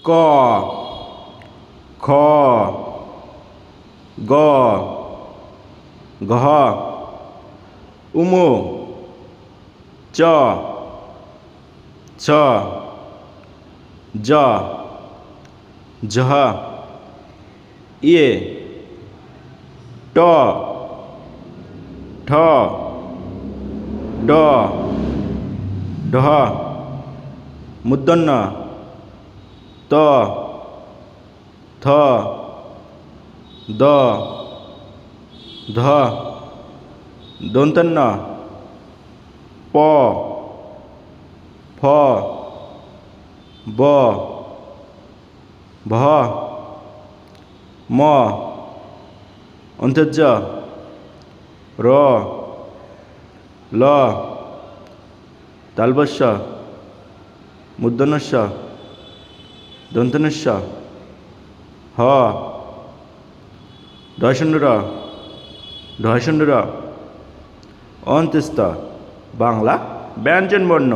ক খ গ ঘ উমু চ ছ জ ঝ ইয়ে ট ঠ ড ঢ মূর্ধন্য ত থ দ ধ দন্তান্ন প ফ ব ভ ম অন্তর্য র ল তালবস্য মূর্ধন্যস্য দন্তন্যস্য হ ঢয়শূন্য ঢয়শূন্য অন্ত্যস্ত বাংলা ব্যঞ্জনবর্ণ।